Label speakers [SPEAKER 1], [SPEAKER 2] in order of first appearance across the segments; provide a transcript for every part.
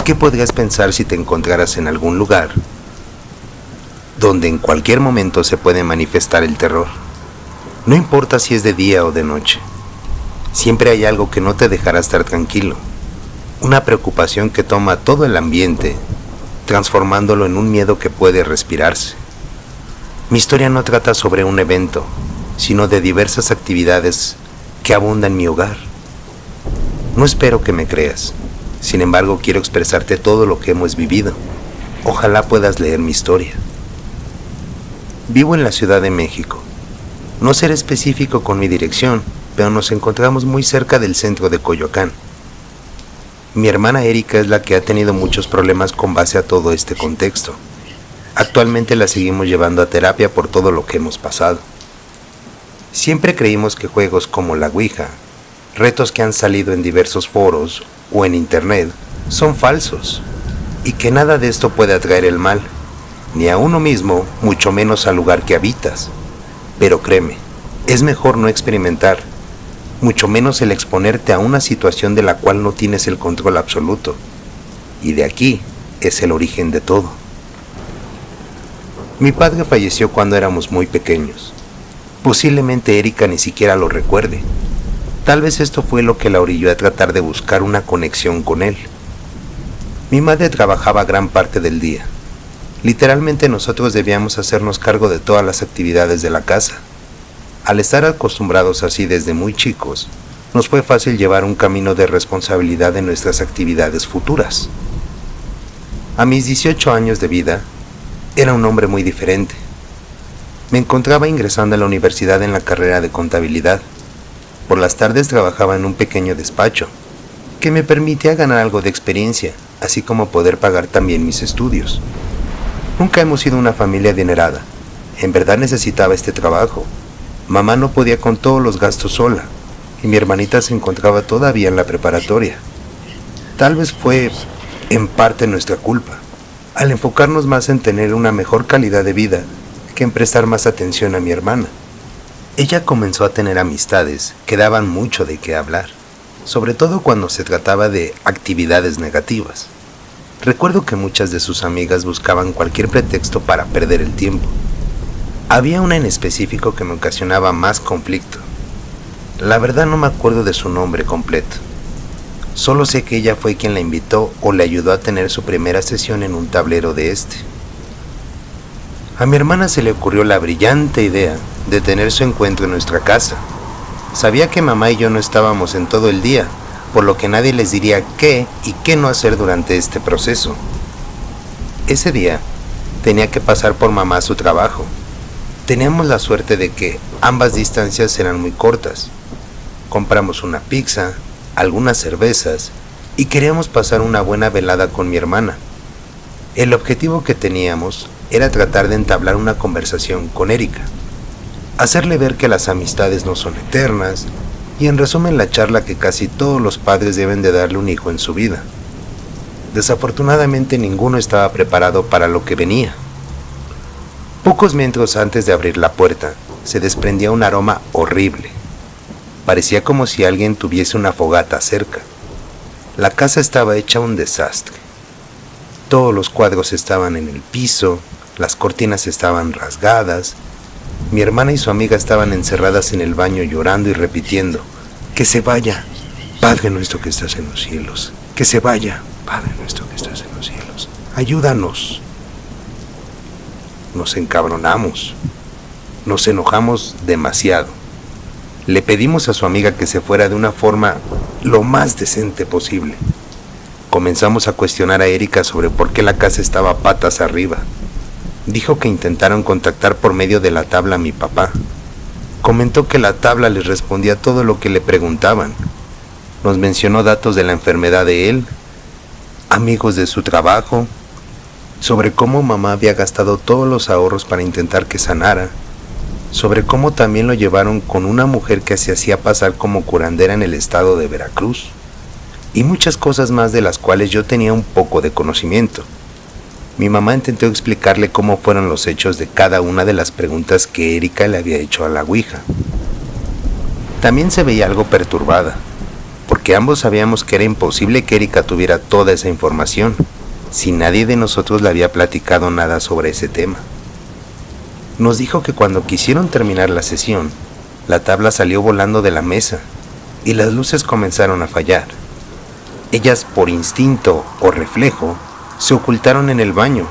[SPEAKER 1] ¿Qué podrías pensar si te encontraras en algún lugar donde en cualquier momento se puede manifestar el terror? No importa si es de día o de noche, siempre hay algo que no te dejará estar tranquilo, una preocupación que toma todo el ambiente, transformándolo en un miedo que puede respirarse. Mi historia no trata sobre un evento, sino de diversas actividades que abundan en mi hogar. No espero que me creas, sin embargo quiero expresarte todo lo que hemos vivido. Ojalá puedas leer mi historia. Vivo en la Ciudad de México. No seré específico con mi dirección, pero nos encontramos muy cerca del centro de Coyoacán. Mi hermana Erika es la que ha tenido muchos problemas con base a todo este contexto. Actualmente la seguimos llevando a terapia por todo lo que hemos pasado. Siempre creímos que juegos como la Ouija, retos que han salido en diversos foros o en internet, son falsos, y que nada de esto puede atraer el mal, ni a uno mismo, mucho menos al lugar que habitas. Pero créeme, es mejor no experimentar, mucho menos el exponerte a una situación de la cual no tienes el control absoluto. Y de aquí es el origen de todo. Mi padre falleció cuando éramos muy pequeños. Posiblemente Erika ni siquiera lo recuerde. Tal vez esto fue lo que la orilló a tratar de buscar una conexión con él. Mi madre trabajaba gran parte del día. Literalmente nosotros debíamos hacernos cargo de todas las actividades de la casa. Al estar acostumbrados así desde muy chicos, nos fue fácil llevar un camino de responsabilidad en nuestras actividades futuras. A mis 18 años de vida, era un hombre muy diferente. Me encontraba ingresando a la universidad en la carrera de contabilidad. Por las tardes trabajaba en un pequeño despacho, que me permitía ganar algo de experiencia, así como poder pagar también mis estudios. Nunca hemos sido una familia adinerada. En verdad necesitaba este trabajo. Mamá no podía con todos los gastos sola, y mi hermanita se encontraba todavía en la preparatoria. Tal vez fue, en parte, nuestra culpa, al enfocarnos más en tener una mejor calidad de vida que en prestar más atención a mi hermana. Ella comenzó a tener amistades que daban mucho de qué hablar, sobre todo cuando se trataba de actividades negativas. Recuerdo que muchas de sus amigas buscaban cualquier pretexto para perder el tiempo. Había una en específico que me ocasionaba más conflicto. La verdad no me acuerdo de su nombre completo. Solo sé que ella fue quien la invitó o le ayudó a tener su primera sesión en un tablero de este. A mi hermana se le ocurrió la brillante idea de tener su encuentro en nuestra casa. Sabía que mamá y yo no estábamos en todo el día, por lo que nadie les diría qué y qué no hacer durante este proceso. Ese día tenía que pasar por mamá a su trabajo. Teníamos la suerte de que ambas distancias eran muy cortas. Compramos una pizza, algunas cervezas y queríamos pasar una buena velada con mi hermana. El objetivo que teníamos era tratar de entablar una conversación con Erika, hacerle ver que las amistades no son eternas y en resumen la charla que casi todos los padres deben de darle a un hijo en su vida. Desafortunadamente ninguno estaba preparado para lo que venía. Pocos metros antes de abrir la puerta se desprendía un aroma horrible. Parecía como si alguien tuviese una fogata cerca. La casa estaba hecha un desastre. Todos los cuadros estaban en el piso, las cortinas estaban rasgadas. Mi hermana y su amiga estaban encerradas en el baño llorando y repitiendo: «Que se vaya, Padre nuestro que estás en los cielos. Que se vaya, Padre nuestro que estás en los cielos. Ayúdanos». Nos encabronamos. Nos enojamos demasiado. Le pedimos a su amiga que se fuera de una forma lo más decente posible. Comenzamos a cuestionar a Erika sobre por qué la casa estaba patas arriba. Dijo que intentaron contactar por medio de la tabla a mi papá. Comentó que la tabla les respondía todo lo que le preguntaban. Nos mencionó datos de la enfermedad de él, amigos de su trabajo, sobre cómo mamá había gastado todos los ahorros para intentar que sanara, sobre cómo también lo llevaron con una mujer que se hacía pasar como curandera en el estado de Veracruz, y muchas cosas más de las cuales yo tenía un poco de conocimiento. Mi mamá intentó explicarle cómo fueron los hechos de cada una de las preguntas que Erika le había hecho a la Ouija. También se veía algo perturbada. porque ambos sabíamos que era imposible que Erika tuviera toda esa información, si nadie de nosotros le había platicado nada sobre ese tema. Nos dijo que cuando quisieron terminar la sesión, la tabla salió volando de la mesa y las luces comenzaron a fallar. Ellas, por instinto o reflejo, se ocultaron en el baño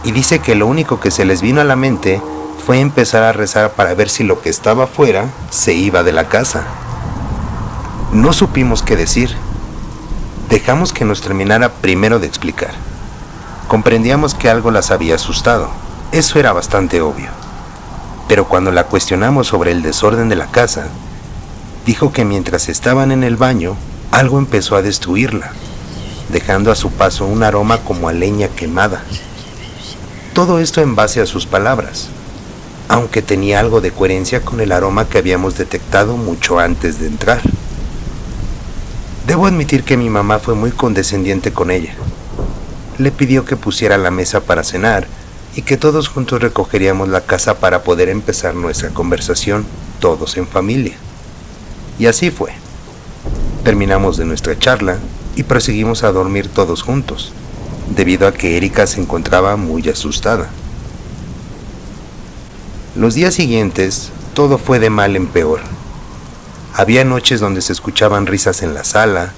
[SPEAKER 1] y dice que lo único que se les vino a la mente fue empezar a rezar para ver si lo que estaba afuera se iba de la casa. No supimos qué decir. Dejamos que nos terminara primero de explicar. Comprendíamos que algo las había asustado. Eso era bastante obvio. Pero cuando la cuestionamos sobre el desorden de la casa, dijo que mientras estaban en el baño, algo empezó a destruirla, dejando a su paso un aroma como a leña quemada. Todo esto en base a sus palabras, aunque tenía algo de coherencia con el aroma que habíamos detectado mucho antes de entrar. Debo admitir que mi mamá fue muy condescendiente con ella. Le pidió que pusiera la mesa para cenar y que todos juntos recogeríamos la casa para poder empezar nuestra conversación, todos en familia. Y así fue. Terminamos de nuestra charla y proseguimos a dormir todos juntos, debido a que Erika se encontraba muy asustada. Los días siguientes, todo fue de mal en peor. Había noches donde se escuchaban risas en la sala,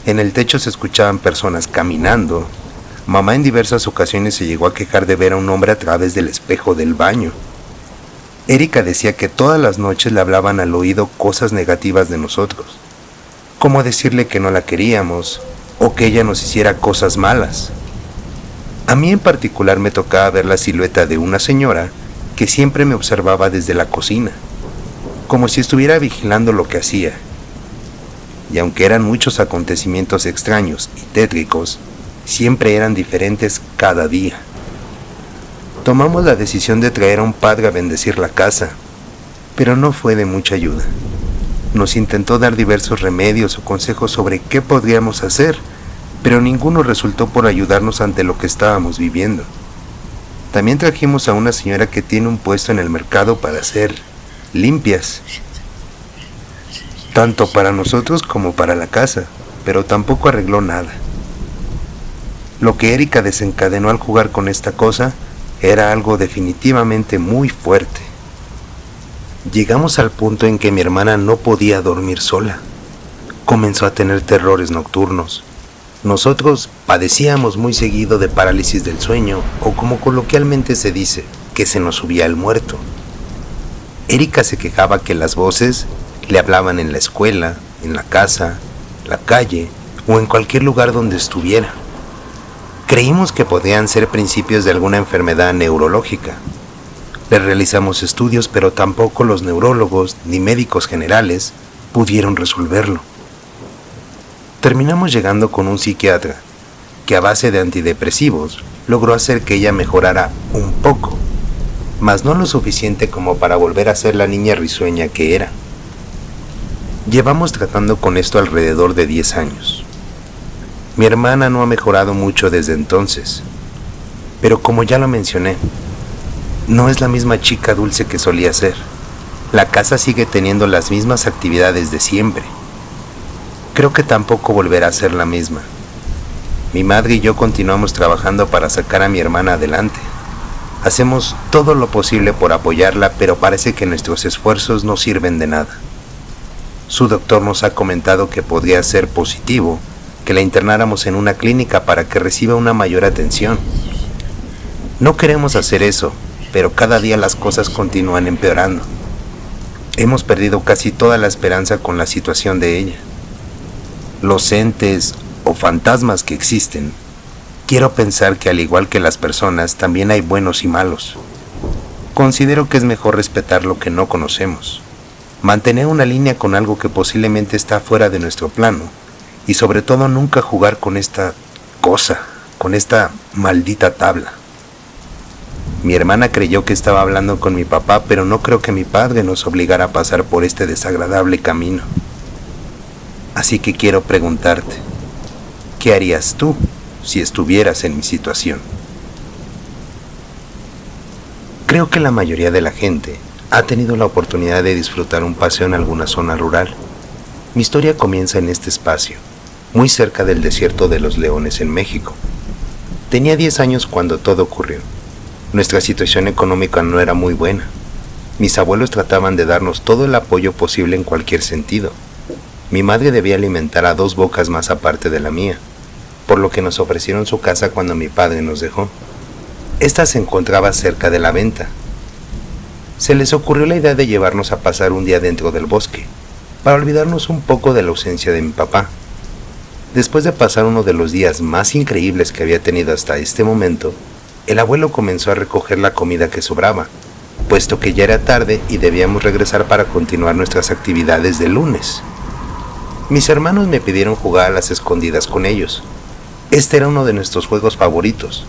[SPEAKER 1] en el techo se escuchaban personas caminando. Mamá en diversas ocasiones se llegó a quejar de ver a un hombre a través del espejo del baño. Erika decía que todas las noches le hablaban al oído cosas negativas de nosotros, como decirle que no la queríamos o que ella nos hiciera cosas malas. A mí en particular me tocaba ver la silueta de una señora que siempre me observaba desde la cocina, como si estuviera vigilando lo que hacía. Y aunque eran muchos acontecimientos extraños y tétricos, siempre eran diferentes cada día. Tomamos la decisión de traer a un padre a bendecir la casa, pero no fue de mucha ayuda. Nos intentó dar diversos remedios o consejos sobre qué podríamos hacer, pero ninguno resultó por ayudarnos ante lo que estábamos viviendo. También trajimos a una señora que tiene un puesto en el mercado para hacer limpias, tanto para nosotros como para la casa, pero tampoco arregló nada. Lo que Erika desencadenó al jugar con esta cosa era algo definitivamente muy fuerte. Llegamos al punto en que mi hermana no podía dormir sola. Comenzó a tener terrores nocturnos. Nosotros padecíamos muy seguido de parálisis del sueño, o como coloquialmente se dice, que se nos subía el muerto. Erika se quejaba que las voces le hablaban en la escuela, en la casa, la calle o en cualquier lugar donde estuviera. Creímos que podían ser principios de alguna enfermedad neurológica. Le realizamos estudios, pero tampoco los neurólogos ni médicos generales pudieron resolverlo. Terminamos llegando con un psiquiatra que a base de antidepresivos logró hacer que ella mejorara un poco, mas no lo suficiente como para volver a ser la niña risueña que era. Llevamos tratando con esto alrededor de 10 años. Mi hermana no ha mejorado mucho desde entonces, pero como ya lo mencioné, no es la misma chica dulce que solía ser. La casa sigue teniendo las mismas actividades de siempre. Creo que tampoco volverá a ser la misma. Mi madre y yo continuamos trabajando para sacar a mi hermana adelante. Hacemos todo lo posible por apoyarla, pero parece que nuestros esfuerzos no sirven de nada. Su doctor nos ha comentado que podría ser positivo que la internáramos en una clínica para que reciba una mayor atención. No queremos hacer eso, pero cada día las cosas continúan empeorando. Hemos perdido casi toda la esperanza con la situación de ella. Los entes o fantasmas que existen, quiero pensar que al igual que las personas, también hay buenos y malos. Considero que es mejor respetar lo que no conocemos, mantener una línea con algo que posiblemente está fuera de nuestro plano, y sobre todo nunca jugar con esta cosa, con esta maldita tabla. Mi hermana creyó que estaba hablando con mi papá, pero no creo que mi padre nos obligara a pasar por este desagradable camino. Así que quiero preguntarte, ¿qué harías tú si estuvieras en mi situación? Creo que la mayoría de la gente ha tenido la oportunidad de disfrutar un paseo en alguna zona rural. Mi historia comienza en este espacio, muy cerca del desierto de los Leones en México. Tenía 10 años cuando todo ocurrió. Nuestra situación económica no era muy buena. Mis abuelos trataban de darnos todo el apoyo posible en cualquier sentido. Mi madre debía alimentar a 2 bocas más aparte de la mía, por lo que nos ofrecieron su casa cuando mi padre nos dejó. Esta se encontraba cerca de la venta. Se les ocurrió la idea de llevarnos a pasar un día dentro del bosque, para olvidarnos un poco de la ausencia de mi papá. Después de pasar uno de los días más increíbles que había tenido hasta este momento, el abuelo comenzó a recoger la comida que sobraba, puesto que ya era tarde y debíamos regresar para continuar nuestras actividades del lunes. Mis hermanos me pidieron jugar a las escondidas con ellos. Este era uno de nuestros juegos favoritos.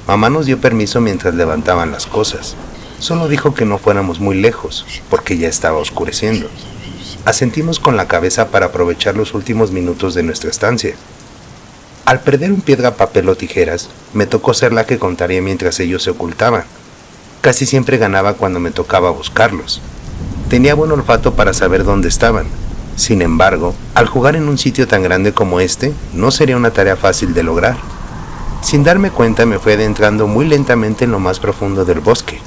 [SPEAKER 1] Mamá nos dio permiso mientras levantaban las cosas. Solo dijo que no fuéramos muy lejos, porque ya estaba oscureciendo. Asentimos con la cabeza para aprovechar los últimos minutos de nuestra estancia. Al perder un piedra, papel o tijeras, me tocó ser la que contaría mientras ellos se ocultaban. Casi siempre ganaba cuando me tocaba buscarlos. Tenía buen olfato para saber dónde estaban. Sin embargo, al jugar en un sitio tan grande como este, no sería una tarea fácil de lograr. Sin darme cuenta, me fui adentrando muy lentamente en lo más profundo del bosque.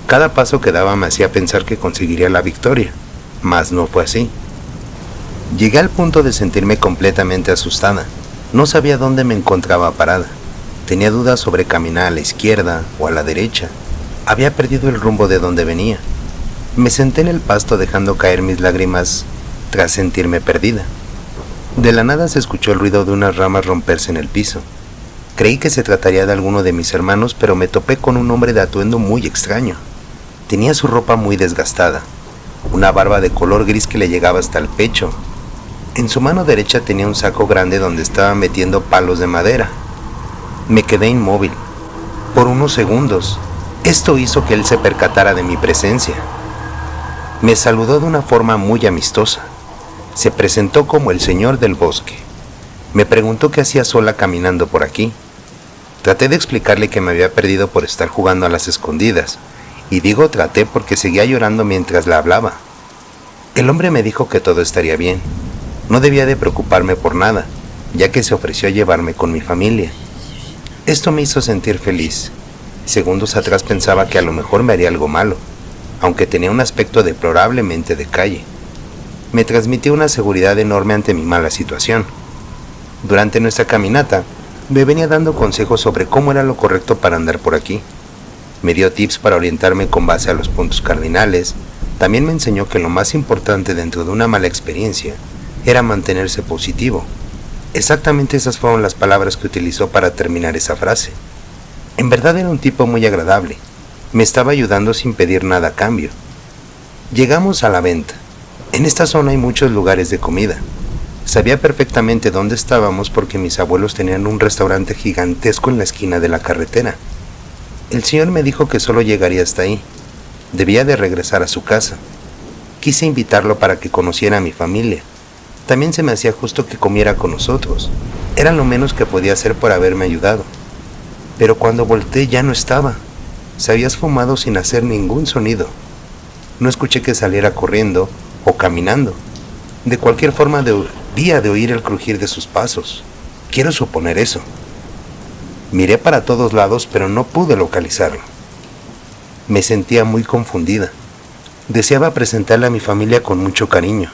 [SPEAKER 1] Cada paso que daba me hacía pensar que conseguiría la victoria, mas no fue así. Llegué al punto de sentirme completamente asustada. No sabía dónde me encontraba parada. Tenía dudas sobre caminar a la izquierda o a la derecha. Había perdido el rumbo de donde venía. Me senté en el pasto dejando caer mis lágrimas tras sentirme perdida. De la nada se escuchó el ruido de unas ramas romperse en el piso. Creí que se trataría de alguno de mis hermanos, pero me topé con un hombre de atuendo muy extraño. Tenía su ropa muy desgastada, una barba de color gris que le llegaba hasta el pecho. En su mano derecha tenía un saco grande donde estaba metiendo palos de madera. Me quedé inmóvil. Por unos segundos, esto hizo que él se percatara de mi presencia. Me saludó de una forma muy amistosa. Se presentó como el señor del bosque. Me preguntó qué hacía sola caminando por aquí. Traté de explicarle que me había perdido por estar jugando a las escondidas, y digo traté porque seguía llorando mientras la hablaba. El hombre me dijo que todo estaría bien. No debía de preocuparme por nada, ya que se ofreció a llevarme con mi familia. Esto me hizo sentir feliz. Segundos atrás pensaba que a lo mejor me haría algo malo, aunque tenía un aspecto deplorablemente de calle. Me transmitió una seguridad enorme ante mi mala situación. Durante nuestra caminata, me venía dando consejos sobre cómo era lo correcto para andar por aquí. Me dio tips para orientarme con base a los puntos cardinales. También me enseñó que lo más importante dentro de una mala experiencia era mantenerse positivo. Exactamente esas fueron las palabras que utilizó para terminar esa frase. En verdad era un tipo muy agradable. Me estaba ayudando sin pedir nada a cambio. Llegamos a la venta. En esta zona hay muchos lugares de comida. Sabía perfectamente dónde estábamos porque mis abuelos tenían un restaurante gigantesco en la esquina de la carretera. El señor me dijo que solo llegaría hasta ahí. Debía de regresar a su casa. Quise invitarlo para que conociera a mi familia. También se me hacía justo que comiera con nosotros. Era lo menos que podía hacer por haberme ayudado. Pero cuando volteé ya no estaba. Se había esfumado sin hacer ningún sonido. No escuché que saliera corriendo o caminando. De cualquier forma debía de oír el crujir de sus pasos. Quiero suponer eso. Miré para todos lados, pero no pude localizarlo. Me sentía muy confundida. Deseaba presentarle a mi familia con mucho cariño.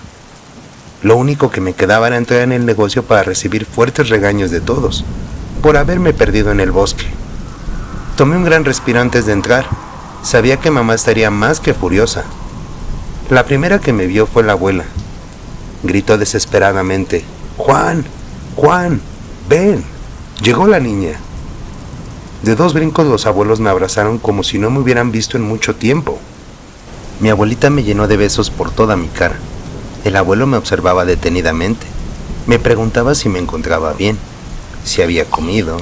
[SPEAKER 1] Lo único que me quedaba era entrar en el negocio para recibir fuertes regaños de todos, por haberme perdido en el bosque. Tomé un gran respiro antes de entrar. Sabía que mamá estaría más que furiosa. La primera que me vio fue la abuela. Gritó desesperadamente: «¡Juan! ¡Juan! ¡Ven! Llegó la niña». De 2 brincos los abuelos me abrazaron como si no me hubieran visto en mucho tiempo. Mi abuelita me llenó de besos por toda mi cara. El abuelo me observaba detenidamente. Me preguntaba si me encontraba bien, si había comido,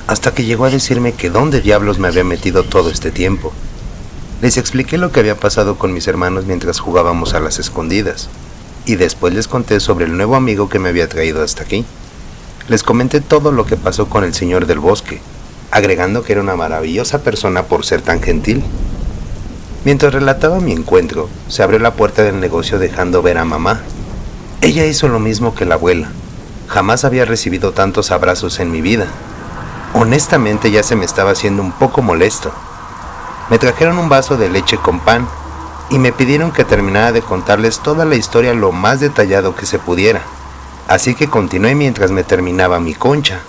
[SPEAKER 1] hasta que llegó a decirme que dónde diablos me había metido todo este tiempo. Les expliqué lo que había pasado con mis hermanos mientras jugábamos a las escondidas, y después les conté sobre el nuevo amigo que me había traído hasta aquí. Les comenté todo lo que pasó con el señor del bosque, agregando que era una maravillosa persona por ser tan gentil. Mientras relataba mi encuentro, se abrió la puerta del negocio dejando ver a mamá. Ella hizo lo mismo que la abuela. Jamás había recibido tantos abrazos en mi vida. Honestamente ya se me estaba haciendo un poco molesto. Me trajeron un vaso de leche con pan y me pidieron que terminara de contarles toda la historia lo más detallado que se pudiera. Así que continué mientras me terminaba mi concha.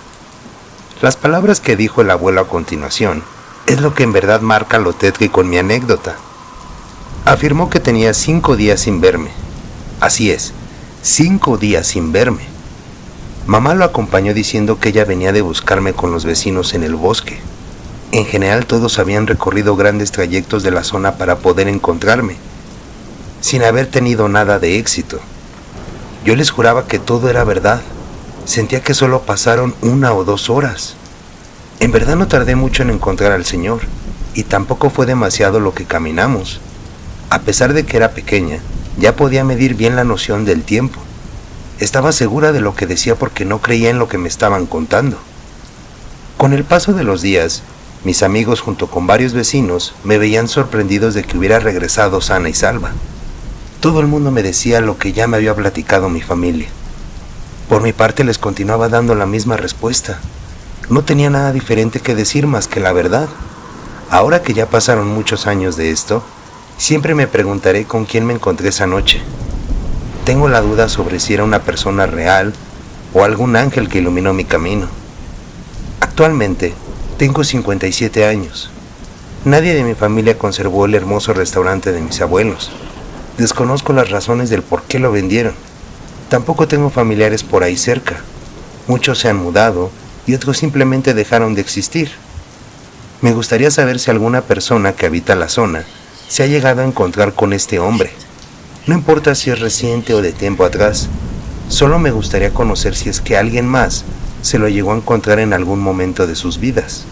[SPEAKER 1] Las palabras que dijo el abuelo a continuación es lo que en verdad marca lo tétrico en mi anécdota. Afirmó que tenía 5 días sin verme. Así es, 5 días sin verme. Mamá lo acompañó diciendo que ella venía de buscarme con los vecinos en el bosque. En general todos habían recorrido grandes trayectos de la zona para poder encontrarme, sin haber tenido nada de éxito. Yo les juraba que todo era verdad. Sentía que solo pasaron 1 o 2 horas. En verdad no tardé mucho en encontrar al Señor, y tampoco fue demasiado lo que caminamos. A pesar de que era pequeña, ya podía medir bien la noción del tiempo. Estaba segura de lo que decía porque no creía en lo que me estaban contando. Con el paso de los días, mis amigos junto con varios vecinos me veían sorprendidos de que hubiera regresado sana y salva. Todo el mundo me decía lo que ya me había platicado mi familia. Por mi parte les continuaba dando la misma respuesta. No tenía nada diferente que decir más que la verdad. Ahora que ya pasaron muchos años de esto, siempre me preguntaré con quién me encontré esa noche. Tengo la duda sobre si era una persona real o algún ángel que iluminó mi camino. Actualmente tengo 57 años. Nadie de mi familia conservó el hermoso restaurante de mis abuelos. Desconozco las razones del por qué lo vendieron. Tampoco tengo familiares por ahí cerca. Muchos se han mudado y otros simplemente dejaron de existir. Me gustaría saber si alguna persona que habita la zona se ha llegado a encontrar con este hombre. No importa si es reciente o de tiempo atrás, solo me gustaría conocer si es que alguien más se lo llegó a encontrar en algún momento de sus vidas.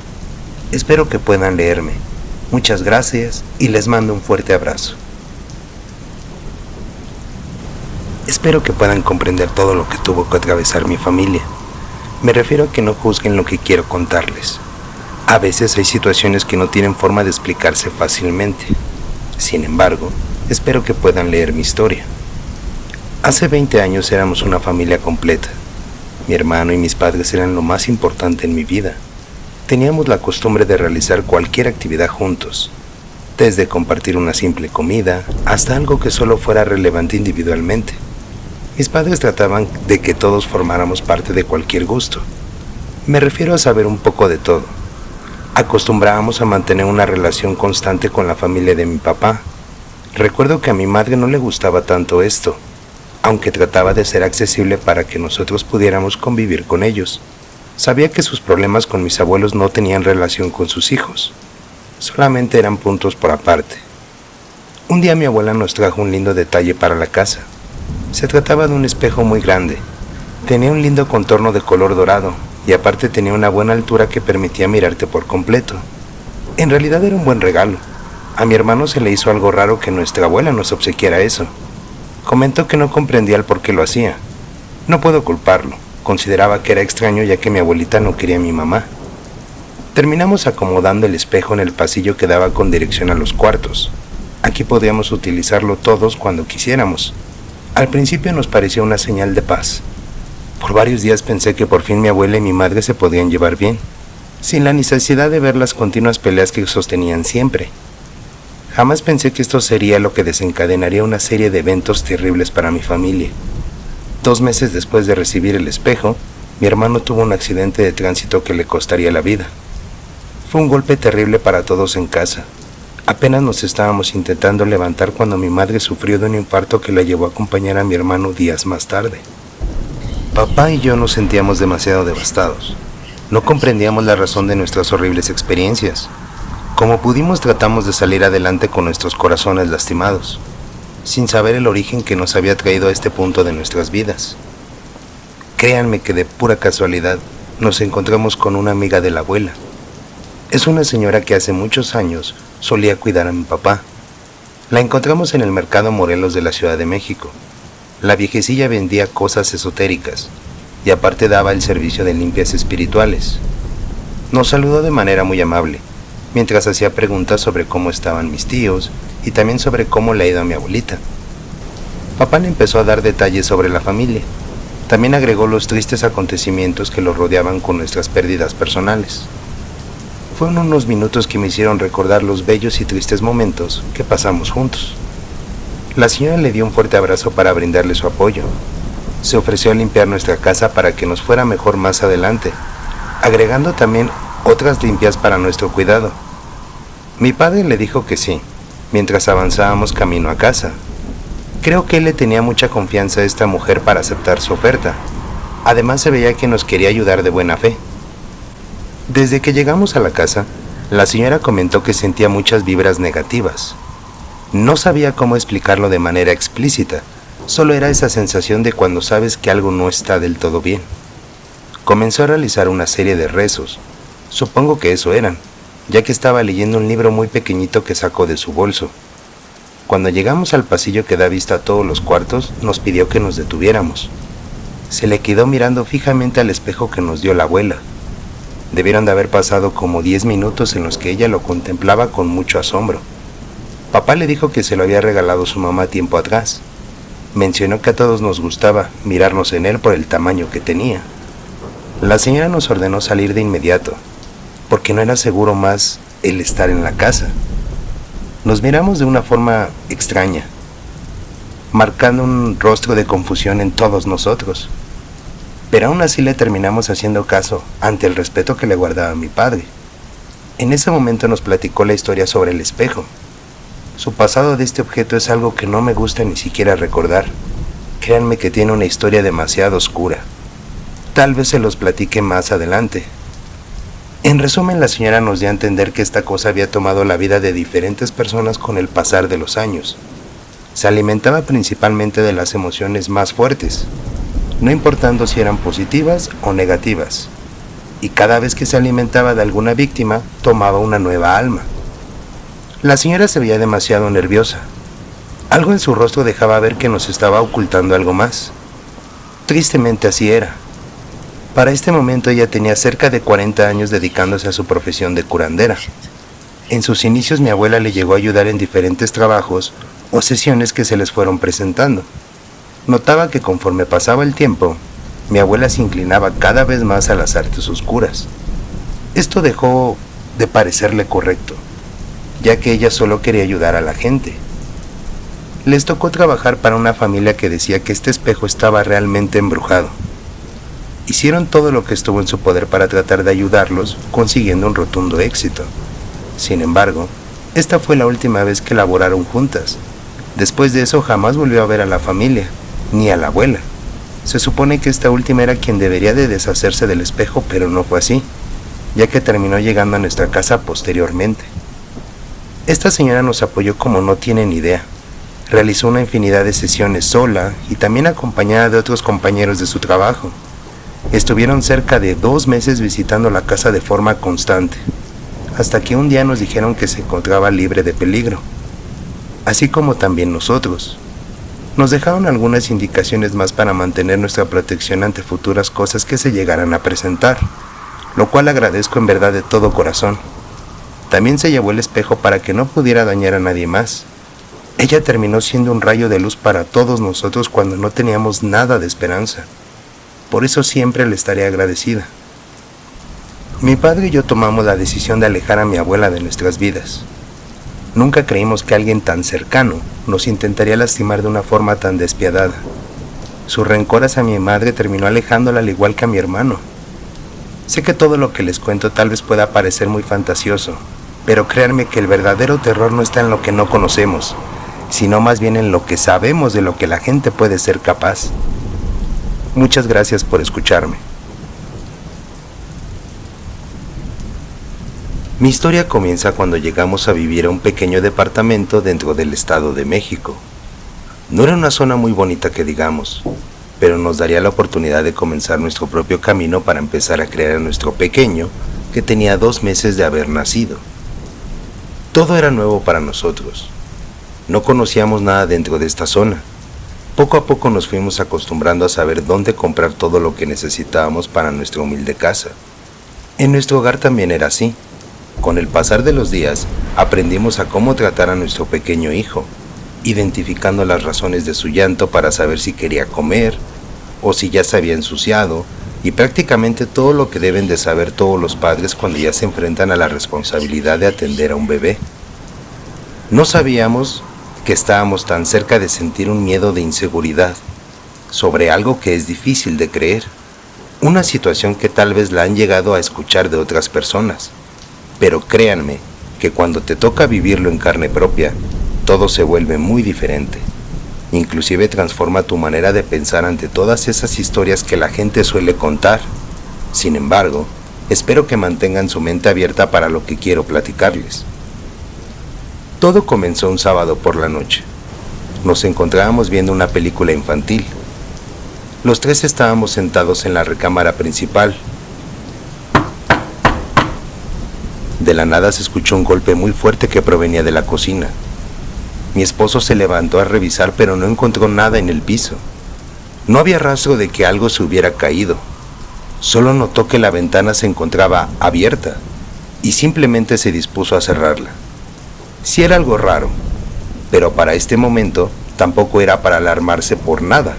[SPEAKER 1] Espero que puedan leerme. Muchas gracias y les mando un fuerte abrazo. Espero que puedan comprender todo lo que tuvo que atravesar mi familia. Me refiero a que no juzguen lo que quiero contarles. A veces hay situaciones que no tienen forma de explicarse fácilmente. Sin embargo, espero que puedan leer mi historia. Hace 20 años éramos una familia completa. Mi hermano y mis padres eran lo más importante en mi vida. Teníamos la costumbre de realizar cualquier actividad juntos, desde compartir una simple comida hasta algo que solo fuera relevante individualmente. Mis padres trataban de que todos formáramos parte de cualquier gusto. Me refiero a saber un poco de todo. Acostumbrábamos a mantener una relación constante con la familia de mi papá. Recuerdo que a mi madre no le gustaba tanto esto, aunque trataba de ser accesible para que nosotros pudiéramos convivir con ellos. Sabía que sus problemas con mis abuelos no tenían relación con sus hijos, solamente eran puntos por aparte. Un día mi abuela nos trajo un lindo detalle para la casa. Se trataba de un espejo muy grande. Tenía un lindo contorno de color dorado y aparte tenía una buena altura que permitía mirarte por completo. En realidad era un buen regalo. A mi hermano se le hizo algo raro que nuestra abuela nos obsequiara eso. Comentó que no comprendía el por qué lo hacía. No puedo culparlo. Consideraba que era extraño ya que mi abuelita no quería a mi mamá. Terminamos acomodando el espejo en el pasillo que daba con dirección a los cuartos. Aquí podíamos utilizarlo todos cuando quisiéramos. Al principio nos pareció una señal de paz. Por varios días pensé que por fin mi abuela y mi madre se podían llevar bien, sin la necesidad de ver las continuas peleas que sostenían siempre. Jamás pensé que esto sería lo que desencadenaría una serie de eventos terribles para mi familia. 2 meses después de recibir el espejo, mi hermano tuvo un accidente de tránsito que le costaría la vida. Fue un golpe terrible para todos en casa. Apenas nos estábamos intentando levantar cuando mi madre sufrió de un infarto que la llevó a acompañar a mi hermano días más tarde. Papá y yo nos sentíamos demasiado devastados. No comprendíamos la razón de nuestras horribles experiencias. Como pudimos tratamos de salir adelante con nuestros corazones lastimados, sin saber el origen que nos había traído a este punto de nuestras vidas. Créanme que de pura casualidad nos encontramos con una amiga de la abuela. Es una señora que hace muchos años solía cuidar a mi papá. La encontramos en el mercado Morelos de la Ciudad de México. La viejecilla vendía cosas esotéricas y aparte daba el servicio de limpias espirituales. Nos saludó de manera muy amable, mientras hacía preguntas sobre cómo estaban mis tíos y también sobre cómo le ha ido a mi abuelita. Papá le empezó a dar detalles sobre la familia. También agregó los tristes acontecimientos que lo rodeaban con nuestras pérdidas personales. Fueron unos minutos que me hicieron recordar los bellos y tristes momentos que pasamos juntos. La señora le dio un fuerte abrazo para brindarle su apoyo. Se ofreció a limpiar nuestra casa para que nos fuera mejor más adelante, agregando también otras limpias para nuestro cuidado. Mi padre le dijo que sí, mientras avanzábamos camino a casa. Creo que él le tenía mucha confianza a esta mujer para aceptar su oferta. Además se veía que nos quería ayudar de buena fe. Desde que llegamos a la casa, la señora comentó que sentía muchas vibras negativas. No sabía cómo explicarlo de manera explícita, solo era esa sensación de cuando sabes que algo no está del todo bien. Comenzó a realizar una serie de rezos, supongo que eso eran, ya que estaba leyendo un libro muy pequeñito que sacó de su bolso. Cuando llegamos al pasillo que da vista a todos los cuartos, nos pidió que nos detuviéramos. Se le quedó mirando fijamente al espejo que nos dio la abuela. Debieron de haber pasado como 10 minutos en los que ella lo contemplaba con mucho asombro. Papá le dijo que se lo había regalado su mamá tiempo atrás. Mencionó que a todos nos gustaba mirarnos en él por el tamaño que tenía. La señora nos ordenó salir de inmediato, porque no era seguro más el estar en la casa. Nos miramos de una forma extraña, marcando un rostro de confusión en todos nosotros. Pero aún así le terminamos haciendo caso ante el respeto que le guardaba mi padre. En ese momento nos platicó la historia sobre el espejo. Su pasado de este objeto es algo que no me gusta ni siquiera recordar. Créanme que tiene una historia demasiado oscura. Tal vez se los platique más adelante. En resumen, la señora nos dio a entender que esta cosa había tomado la vida de diferentes personas con el pasar de los años. Se alimentaba principalmente de las emociones más fuertes, no importando si eran positivas o negativas, y cada vez que se alimentaba de alguna víctima, tomaba una nueva alma. La señora se veía demasiado nerviosa. Algo en su rostro dejaba ver que nos estaba ocultando algo más. Tristemente así era. Para este momento ella tenía cerca de 40 años dedicándose a su profesión de curandera. En sus inicios mi abuela le llegó a ayudar en diferentes trabajos o sesiones que se les fueron presentando. Notaba que conforme pasaba el tiempo, mi abuela se inclinaba cada vez más a las artes oscuras. Esto dejó de parecerle correcto, ya que ella solo quería ayudar a la gente. Les tocó trabajar para una familia que decía que este espejo estaba realmente embrujado. Hicieron todo lo que estuvo en su poder para tratar de ayudarlos, consiguiendo un rotundo éxito. Sin embargo, esta fue la última vez que laboraron juntas. Después de eso jamás volvió a ver a la familia, ni a la abuela. Se supone que esta última era quien debería de deshacerse del espejo, pero no fue así, ya que terminó llegando a nuestra casa posteriormente. Esta señora nos apoyó como no tienen idea. Realizó una infinidad de sesiones sola y también acompañada de otros compañeros de su trabajo. Estuvieron cerca de 2 meses visitando la casa de forma constante, hasta que un día nos dijeron que se encontraba libre de peligro, así como también nosotros. Nos dejaron algunas indicaciones más para mantener nuestra protección ante futuras cosas que se llegaran a presentar, lo cual agradezco en verdad de todo corazón. También se llevó el espejo para que no pudiera dañar a nadie más. Ella terminó siendo un rayo de luz para todos nosotros cuando no teníamos nada de esperanza. Por eso siempre le estaré agradecida. Mi padre y yo tomamos la decisión de alejar a mi abuela de nuestras vidas. Nunca creímos que alguien tan cercano nos intentaría lastimar de una forma tan despiadada. Su rencor hacia mi madre terminó alejándola al igual que a mi hermano. Sé que todo lo que les cuento tal vez pueda parecer muy fantasioso, pero créanme que el verdadero terror no está en lo que no conocemos, sino más bien en lo que sabemos de lo que la gente puede ser capaz. Muchas gracias por escucharme. Mi historia comienza cuando llegamos a vivir a un pequeño departamento dentro del Estado de México. No era una zona muy bonita que digamos, pero nos daría la oportunidad de comenzar nuestro propio camino para empezar a crear a nuestro pequeño que tenía 2 meses de haber nacido. Todo era nuevo para nosotros. No conocíamos nada dentro de esta zona. Poco a poco nos fuimos acostumbrando a saber dónde comprar todo lo que necesitábamos para nuestra humilde casa. En nuestro hogar también era así. Con el pasar de los días, aprendimos a cómo tratar a nuestro pequeño hijo. identificando las razones de su llanto para saber si quería comer o si ya se había ensuciado, y prácticamente todo lo que deben de saber todos los padres cuando ya se enfrentan a la responsabilidad de atender a un bebé. No sabíamos que estábamos tan cerca de sentir un miedo de inseguridad sobre algo que es difícil de creer, una situación que tal vez la han llegado a escuchar de otras personas, pero créanme que cuando te toca vivirlo en carne propia, todo se vuelve muy diferente. Inclusive transforma tu manera de pensar ante todas esas historias que la gente suele contar. Sin embargo, espero que mantengan su mente abierta para lo que quiero platicarles. Todo comenzó un sábado por la noche. Nos encontrábamos viendo una película infantil. Los tres estábamos sentados en la recámara principal. De la nada se escuchó un golpe muy fuerte que provenía de la cocina. Mi esposo se levantó a revisar, pero no encontró nada en el piso. No había rastro de que algo se hubiera caído. Solo notó que la ventana se encontraba abierta y simplemente se dispuso a cerrarla. Sí era algo raro, pero para este momento tampoco era para alarmarse por nada.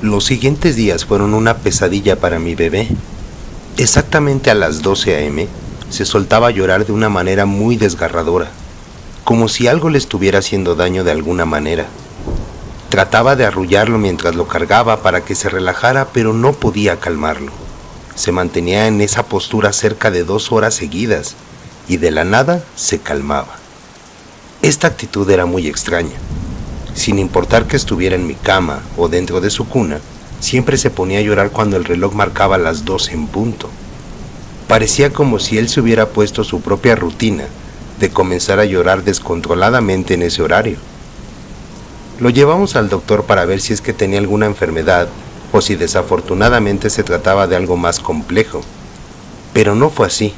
[SPEAKER 1] Los siguientes días fueron una pesadilla para mi bebé. Exactamente a las 12 a.m. se soltaba a llorar de una manera muy desgarradora, como si algo le estuviera haciendo daño de alguna manera. Trataba de arrullarlo mientras lo cargaba para que se relajara, pero no podía calmarlo. Se mantenía en esa postura cerca de 2 horas seguidas y de la nada se calmaba. Esta actitud era muy extraña. Sin importar que estuviera en mi cama o dentro de su cuna, siempre se ponía a llorar cuando el reloj marcaba las 12 en punto. Parecía como si él se hubiera puesto su propia rutina de comenzar a llorar descontroladamente en ese horario. Lo llevamos al doctor para ver si es que tenía alguna enfermedad o si desafortunadamente se trataba de algo más complejo, pero no fue así.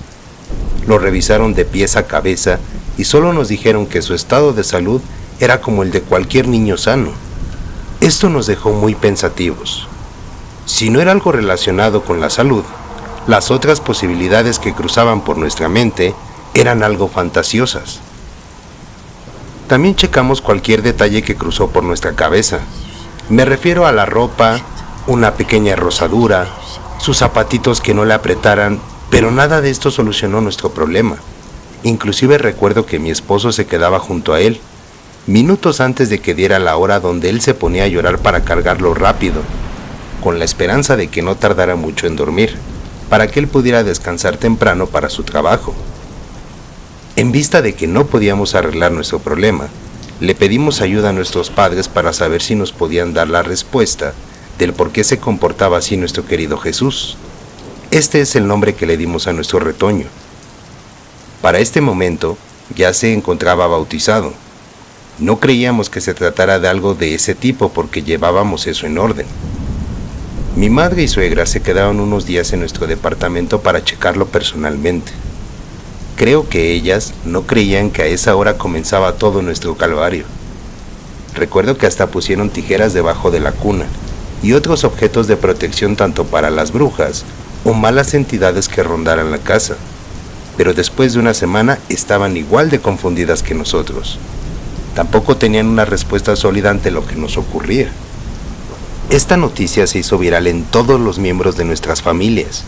[SPEAKER 1] Lo revisaron de pies a cabeza y solo nos dijeron que su estado de salud era como el de cualquier niño sano. Esto nos dejó muy pensativos. Si no era algo relacionado con la salud, las otras posibilidades que cruzaban por nuestra mente eran algo fantasiosas. También checamos cualquier detalle que cruzó por nuestra cabeza. Me refiero a la ropa, una pequeña rosadura, sus zapatitos que no le apretaran, pero nada de esto solucionó nuestro problema. Inclusive recuerdo que mi esposo se quedaba junto a él, minutos antes de que diera la hora donde él se ponía a llorar para cargarlo rápido, con la esperanza de que no tardara mucho en dormir, para que él pudiera descansar temprano para su trabajo. En vista de que no podíamos arreglar nuestro problema, le pedimos ayuda a nuestros padres para saber si nos podían dar la respuesta del por qué se comportaba así nuestro querido Jesús. Este es el nombre que le dimos a nuestro retoño. Para este momento ya se encontraba bautizado. No creíamos que se tratara de algo de ese tipo porque llevábamos eso en orden. Mi madre y suegra se quedaron unos días en nuestro departamento para checarlo personalmente. Creo que ellas no creían que a esa hora comenzaba todo nuestro calvario. Recuerdo que hasta pusieron tijeras debajo de la cuna y otros objetos de protección tanto para las brujas o malas entidades que rondaran la casa, pero después de una semana estaban igual de confundidas que nosotros. Tampoco tenían una respuesta sólida ante lo que nos ocurría. Esta noticia se hizo viral en todos los miembros de nuestras familias,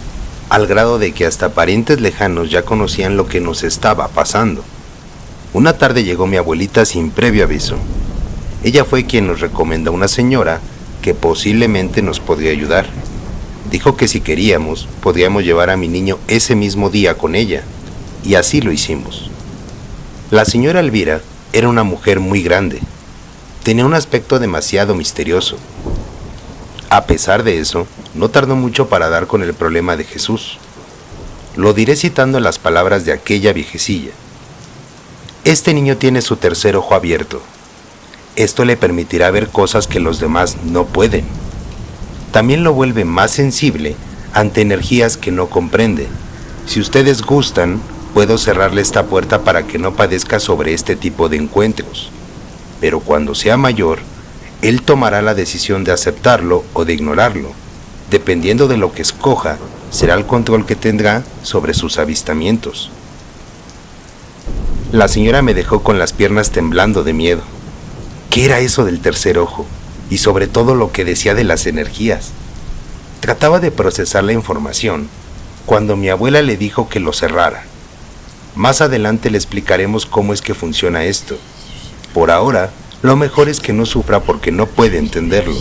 [SPEAKER 1] al grado de que hasta parientes lejanos ya conocían lo que nos estaba pasando. Una tarde llegó mi abuelita sin previo aviso. Ella fue quien nos recomendó a una señora que posiblemente nos podría ayudar. Dijo que si queríamos, podríamos llevar a mi niño ese mismo día con ella, y así lo hicimos. La señora Elvira era una mujer muy grande. Tenía un aspecto demasiado misterioso. A pesar de eso, no tardó mucho para dar con el problema de Jesús. Lo diré citando las palabras de aquella viejecilla. Este niño tiene su tercer ojo abierto. Esto le permitirá ver cosas que los demás no pueden. También lo vuelve más sensible ante energías que no comprende. Si ustedes gustan, puedo cerrarle esta puerta para que no padezca sobre este tipo de encuentros. Pero cuando sea mayor, él tomará la decisión de aceptarlo o de ignorarlo. Dependiendo de lo que escoja, será el control que tendrá sobre sus avistamientos. La señora me dejó con las piernas temblando de miedo. ¿Qué era eso del tercer ojo? Y sobre todo lo que decía de las energías. Trataba de procesar la información cuando mi abuela le dijo que lo cerrara. Más adelante le explicaremos cómo es que funciona esto. Por ahora, lo mejor es que no sufra porque no puede entenderlo.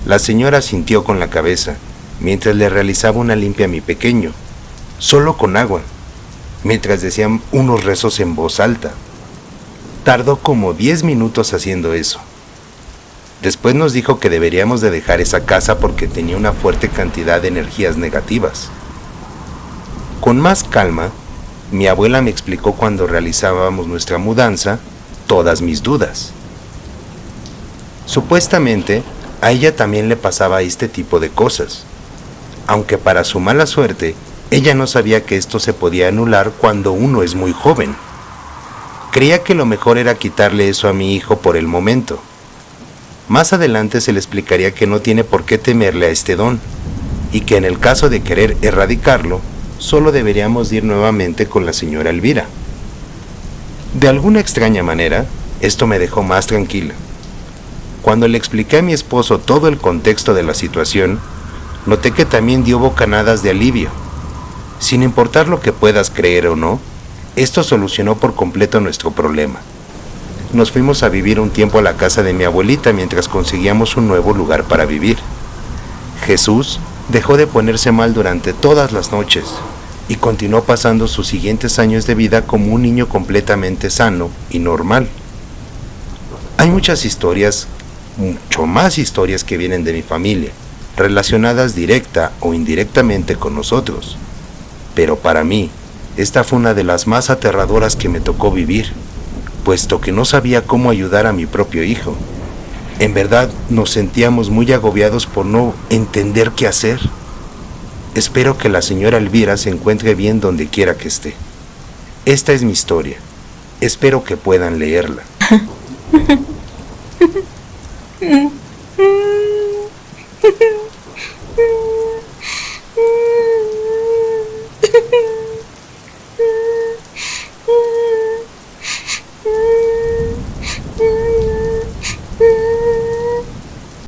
[SPEAKER 1] La señora sintió con la cabeza mientras le realizaba una limpia a mi pequeño, solo con agua, mientras decían unos rezos en voz alta. Tardó como 10 minutos haciendo eso. Después nos dijo que deberíamos de dejar esa casa porque tenía una fuerte cantidad de energías negativas. Con más calma, mi abuela me explicó cuando realizábamos nuestra mudanza todas mis dudas. Supuestamente, a ella también le pasaba este tipo de cosas, aunque para su mala suerte, ella no sabía que esto se podía anular cuando uno es muy joven. Creía que lo mejor era quitarle eso a mi hijo por el momento. Más adelante se le explicaría que no tiene por qué temerle a este don, y que en el caso de querer erradicarlo, solo deberíamos ir nuevamente con la señora Elvira. De alguna extraña manera, esto me dejó más tranquila. Cuando le expliqué a mi esposo todo el contexto de la situación, noté que también dio bocanadas de alivio. Sin importar lo que puedas creer o no, esto solucionó por completo nuestro problema. Nos fuimos a vivir un tiempo a la casa de mi abuelita mientras conseguíamos un nuevo lugar para vivir. Jesús dejó de ponerse mal durante todas las noches y continuó pasando sus siguientes años de vida como un niño completamente sano y normal. Hay muchas historias, mucho más historias que vienen de mi familia, relacionadas directa o indirectamente con nosotros. Pero para mí, esta fue una de las más aterradoras que me tocó vivir, puesto que no sabía cómo ayudar a mi propio hijo. En verdad, nos sentíamos muy agobiados por no entender qué hacer. Espero que la señora Elvira se encuentre bien donde quiera que esté. Esta es mi historia. Espero que puedan leerla.